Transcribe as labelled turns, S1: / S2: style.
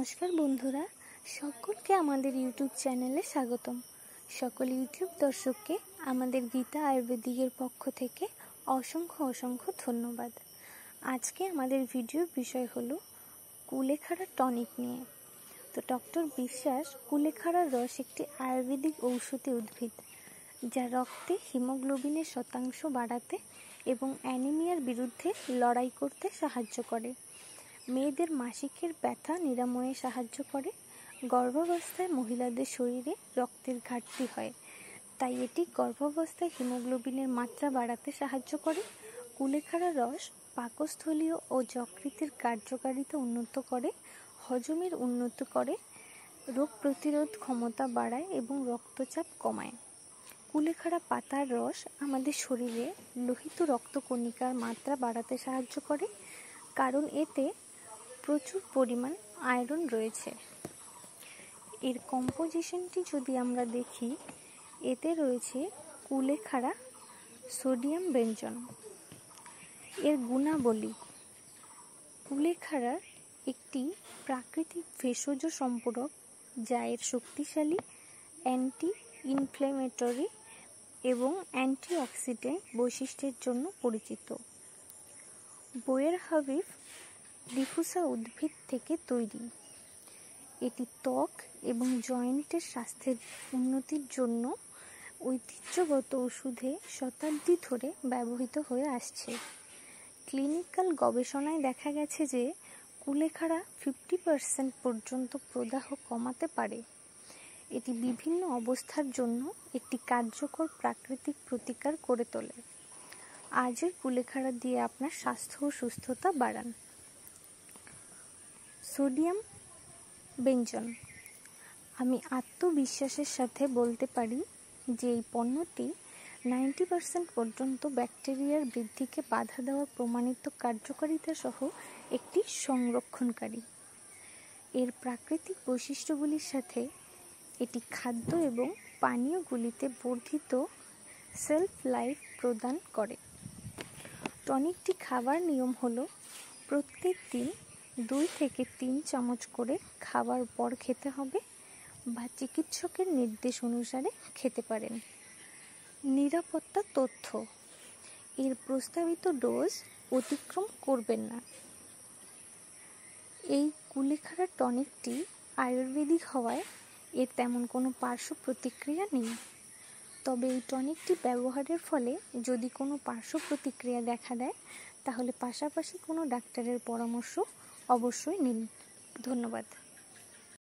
S1: নমস্কার বন্ধুরা, সকলকে আমাদের ইউটিউব চ্যানেলে স্বাগতম। সকল ইউটিউব দর্শককে আমাদের গীতা আয়ুর্বেদিকের পক্ষ থেকে অসংখ্য ধন্যবাদ। আজকে আমাদের ভিডিওর বিষয় হলো কুলেখাড়া টনিক নিয়ে। তো ডক্টর বিশ্বাস কুলেখাড়ার রস একটি আয়ুর্বেদিক ঔষধি উদ্ভিদ, যা রক্তে হিমোগ্লোবিনের শতাংশ বাড়াতে এবং অ্যানিমিয়ার বিরুদ্ধে লড়াই করতে সাহায্য করে। মেয়েদের মাসিকের ব্যথা নিরাময়ে সাহায্য করে। গর্ভাবস্থায় মহিলাদের শরীরে রক্তের ঘাটতি হয়, তাই এটি গর্ভাবস্থায় হিমোগ্লোবিনের মাত্রা বাড়াতে সাহায্য করে। কুলেখাড়া রস পাকস্থলীয় ও যকৃতের কার্যকারিতা উন্নত করে, হজমের উন্নত করে, রোগ প্রতিরোধ ক্ষমতা বাড়ায় এবং রক্তচাপ কমায়। কুলেখাড়া পাতার রস আমাদের শরীরে লোহিত রক্তকণিকার মাত্রা বাড়াতে সাহায্য করে, কারণ এতে প্রচুর পরিমাণ আয়রন রয়েছে। এর কম্পোজিশনটি যদি আমরা দেখি, এতে রয়েছে কুলেখাড়া সোডিয়াম ব্যঞ্জন। এর গুণাবলী: কুলেখাড়া একটি প্রাকৃতিক ভেষজ সম্পূরক, যা এর শক্তিশালী অ্যান্টি ইনফ্ল্যামেটরি এবং অ্যান্টিঅক্সিডেন্ট বৈশিষ্ট্যের জন্য পরিচিত। বইয়ের হাবিব ডিফুসা উদ্ভিদ থেকে তৈরি। এটি ত্বক এবং জয়েন্টের স্বাস্থ্যের উন্নতির জন্য ঐতিহ্যগত ওষুধে শতাব্দী ধরে ব্যবহৃত হয়ে আসছে। ক্লিনিক্যাল গবেষণায় দেখা গেছে যে কুলেখাড়া 50% পর্যন্ত প্রদাহ কমাতে পারে। এটি বিভিন্ন অবস্থার জন্য একটি কার্যকর প্রাকৃতিক প্রতিকার করে তোলে। আজই কুলেখাড়া দিয়ে আপনার স্বাস্থ্য ও সুস্থতা বাড়ান। সোডিয়াম ব্যঞ্জন। আমি আত্মবিশ্বাসের সাথে বলতে পারি যে এই পণ্যটি 90% পর্যন্ত ব্যাকটেরিয়ার বৃদ্ধিকে বাধা দেওয়ার প্রমাণিত কার্যকারিতা সহ একটি সংরক্ষণকারী। এর প্রাকৃতিক বৈশিষ্ট্যগুলির সাথে এটি খাদ্য এবং পানীয়গুলিতে বর্ধিত সেলফ লাইফ প্রদান করে। টনিকটি খাবার নিয়ম হলো প্রত্যেক দিন 2 থেকে 3 চামচ করে খাবার পর খেতে হবে, বা চিকিৎসকের নির্দেশ অনুসারে খেতে পারেন। নিরাপত্তা তথ্য: এর প্রস্তাবিত ডোজ অতিক্রম করবেন না। এই কুলেখাড়া টনিকটি আয়ুর্বেদিক হওয়ায় এর তেমন কোনো পার্শ্ব প্রতিক্রিয়া নেই। তবে এই টনিকটি ব্যবহারের ফলে যদি কোনো পার্শ্ব প্রতিক্রিয়া দেখা দেয়, তাহলে পাশাপাশি কোনো ডাক্তারের পরামর্শ অবশ্যই নিন। ধন্যবাদ।